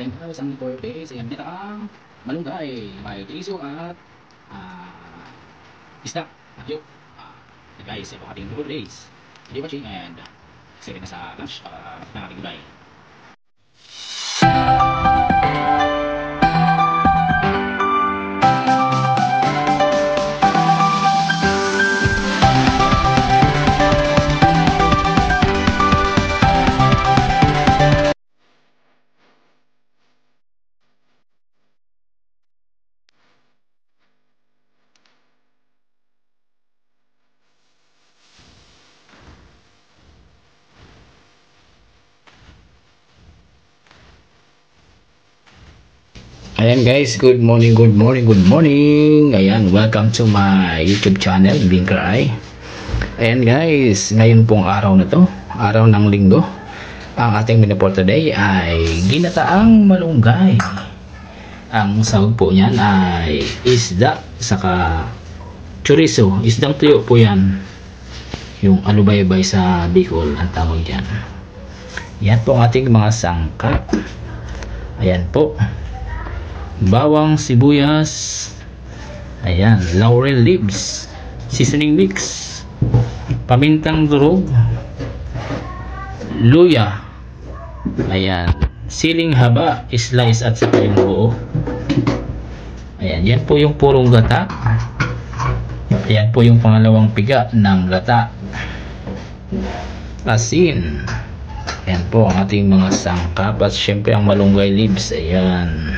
Then isang for days, ayan, dito ang malunggay, may chorizo at isda at yun. Guys, ito ating 4 days. Keep watching and excited na sa lunch ng ating gulay. Ayan guys, good morning. Ayan, welcome to my YouTube channel, Blinker Eye. Ayan guys, ngayon pong araw na to, araw ng linggo. Ang ating menu for today ay ginataang malunggay. Ang sahog po niyan ay isda, saka chorizo. Isdang tuyo po yan. Yung alubaybay sa Bicol ang tawag dyan. Yan po ang ating mga sangkap. Ayan po. Bawang, sibuyas, ayan, laurel leaves, seasoning mix, pamintang durog, luya, ayan, siling haba, slice at saka yung buo. Ayan, yan po yung purong gata. Ayan po yung pangalawang piga ng gata. Asin. Ayan po ang ating mga sangkap at syempre ang malunggay leaves. Ayan.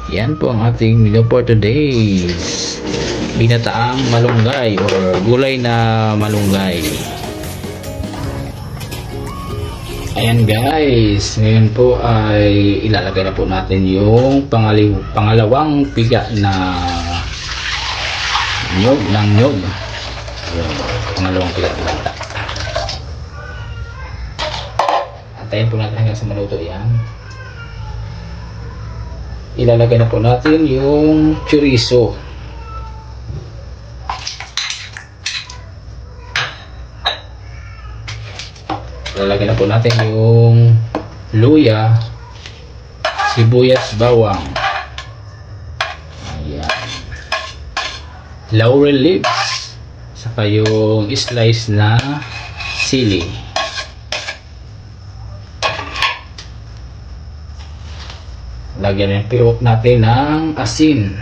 Yan po ang ating menu for today. Ginataang malunggay or gulay na malunggay. Ayan guys, ngayon po ay ilalagay na po natin yung pangalawang piga na nyog ng nyog. Ayan, pangalawang piga ng bata. Antayin po natin hanggang sa maluto yan. Ilalagay na po natin yung chorizo. Ilalagay na po natin yung luya, sibuyas, bawang. Ayan. Laurel leaves. Saka yung slice na sili. Lagyan natin ng asin.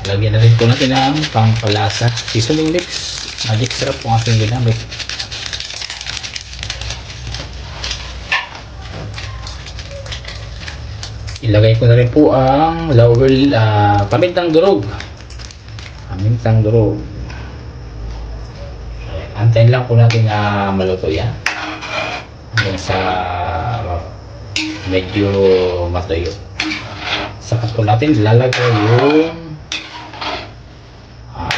Lagyan na rin po natin ng pampalasa, seasoning mix. Magic syrup po ang ating ginamit. Ilagay ko na rin po ang laurel, pamintang durog. Pamintang durog. Antayin lang po natin na maluto yan. Hanggang sa medyo matuyo. Saka po natin lalagay yung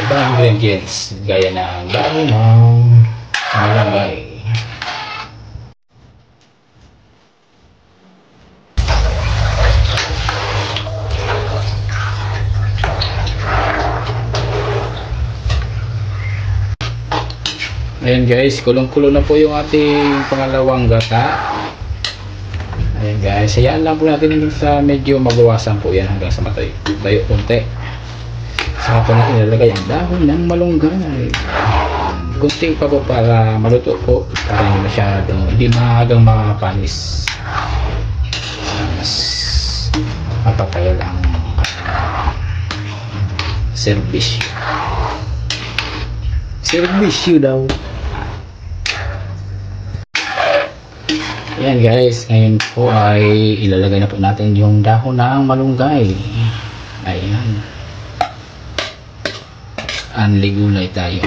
ibang ingredients gaya ng dahon ng malunggay. Ayan guys, kulong-kulo na po yung ating pangalawang gata. Ayan guys, hayaan lang po natin sa medyo mabawasan po yan hanggang sa matayo konti. Saka po natin ilalagay ang dahon ng malunggay. Kunti pa po para maluto po, para hindi masyado, hindi maagang makapanis. Mas mapatagal ang servisyo. Servisyo daw. Ayan guys, ngayon po ay ilalagay na po natin yung dahon ng malunggay. Ayan. Anli gulay tayo.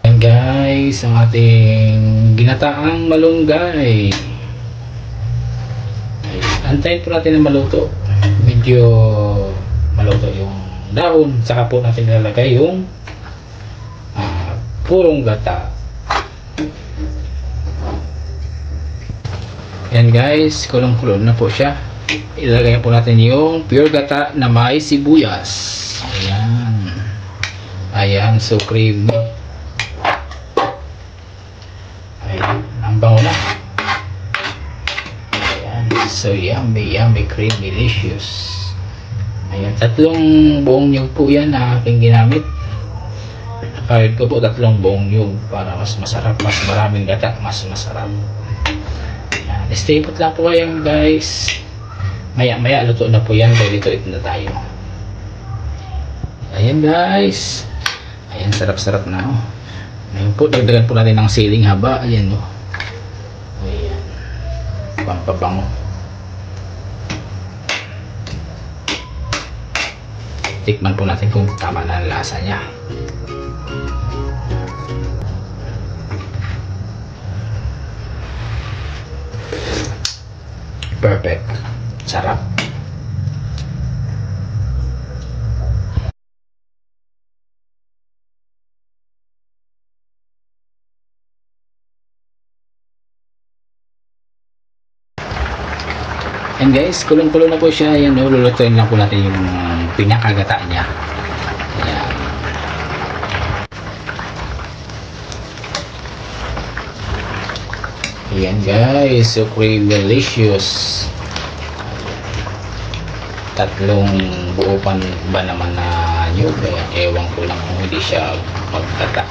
Ayan guys, ang ating ginataang malunggay. Antayin po natin na maluto. Medyo maluto yung dahon. Saka po natin nilalagay yung purong gata. Yan guys, kulong-kulong na po siya. Ilagay po natin yung pure gata na may sibuyas. Ayan. Ayan, so creamy. Ayan, ang bango na. Ayan, so yummy, yummy, creamy, delicious. Ayan, 3 buong nyug po yan na aking ginamit. Kahit ko po 3 buong nyug para mas masarap, mas maraming gata, mas masarap. Ayan, stay put lang po kayo guys. Maya luto na po yan, ready to eat na tayo. Ayan guys, ayan, sarap na oh. Ayan po, dagdagan po natin ng siling haba. Ayan oh. Ayan, pampabango. Tikman po natin kung tama na ang lasa nya. Perfect. Sarap. And guys, kulong-kulo na po siya. Ayan, lulutuin lang po natin yung pinakagata niya. Ayan. Ayan guys, so creamy, delicious. 3 buo pa ba naman na nyug, kaya ewan ko lang kung hindi siya pagkata.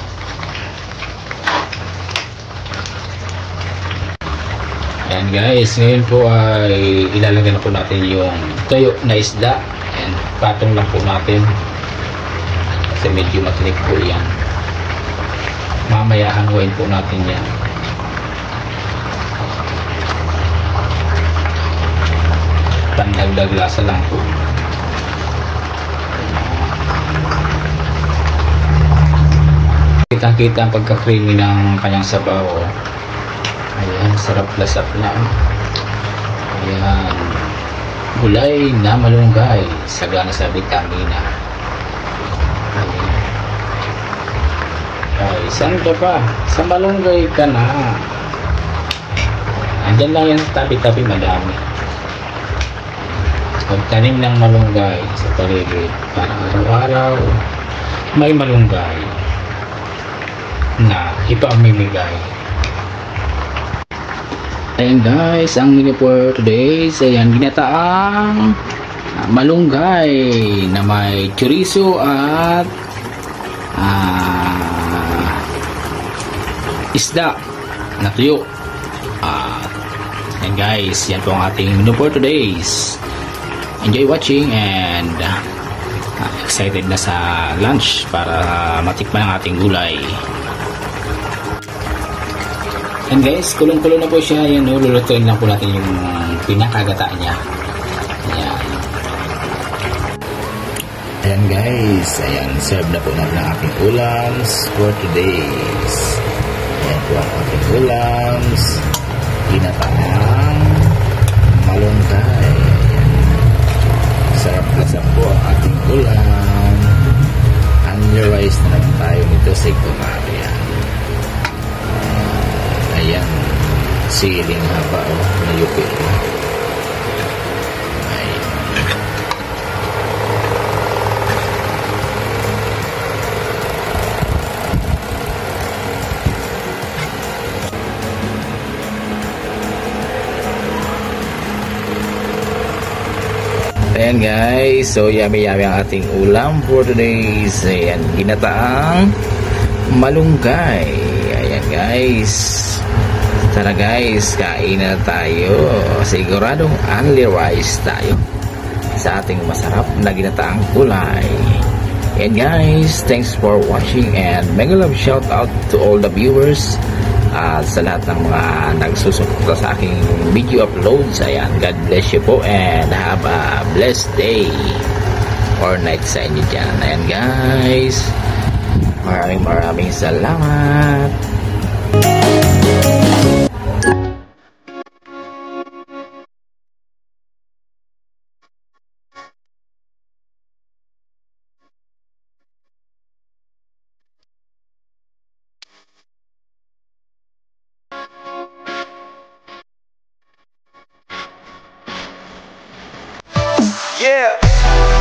Ayan guys, ngayon po ay ilalagay na po natin yung tuyo na isda. Ayan, patong lang po natin kasi medyo matinik po yan. Mamaya hanguin po natin yan. Pandagdag lasa lang po. Kitang-kita ang pagka-creamy ng kanyang sabaw. Ayan, sarap lasap na. Ayan, gulay na malunggay, sagana sa vitamina. Ayan. Ay, saan ka pa? Sa malunggay ka na. Andyan lang yan sa tabi-tabi, madami. Pagtanim ng malunggay sa paligid para araw-araw may malunggay na ipamimigay. Ayan guys, ang menu for today ay ayan, ginataang malunggay na may chorizo at isda na tuyo. Ayan guys, yan po ang ating menu for today's. Enjoy watching and excited na sa lunch para matikman ang ating gulay. And guys, kulong-kulo na po siya. Yan, lulutuin lang po natin yung pinakagata niya. Ayan. Ayan guys, ayan, serve na po natin ang ating ulams for today's. Ayan po ang ating ulams. Ginataang malunggay. Sarap-lasap po ang ating ulam. Onion rice na naman tayo nito sa Ikumaria. Ayan, siling haba o nayupi. Ayan. Ayan guys, so yummy ang ating ulam for today's. Ayan, ginataang malunggay. Ayan guys, tara guys, kain na tayo. Siguradong only rice tayo sa ating masarap na ginataang gulay. And guys, thanks for watching and mega love shout out to all the viewers at sa lahat ng mga nagsusuporta sa aking video uploads. Ayan, God bless you po and have a blessed day or night sa inyo dyan. Ayan guys, maraming salamat. Yeah.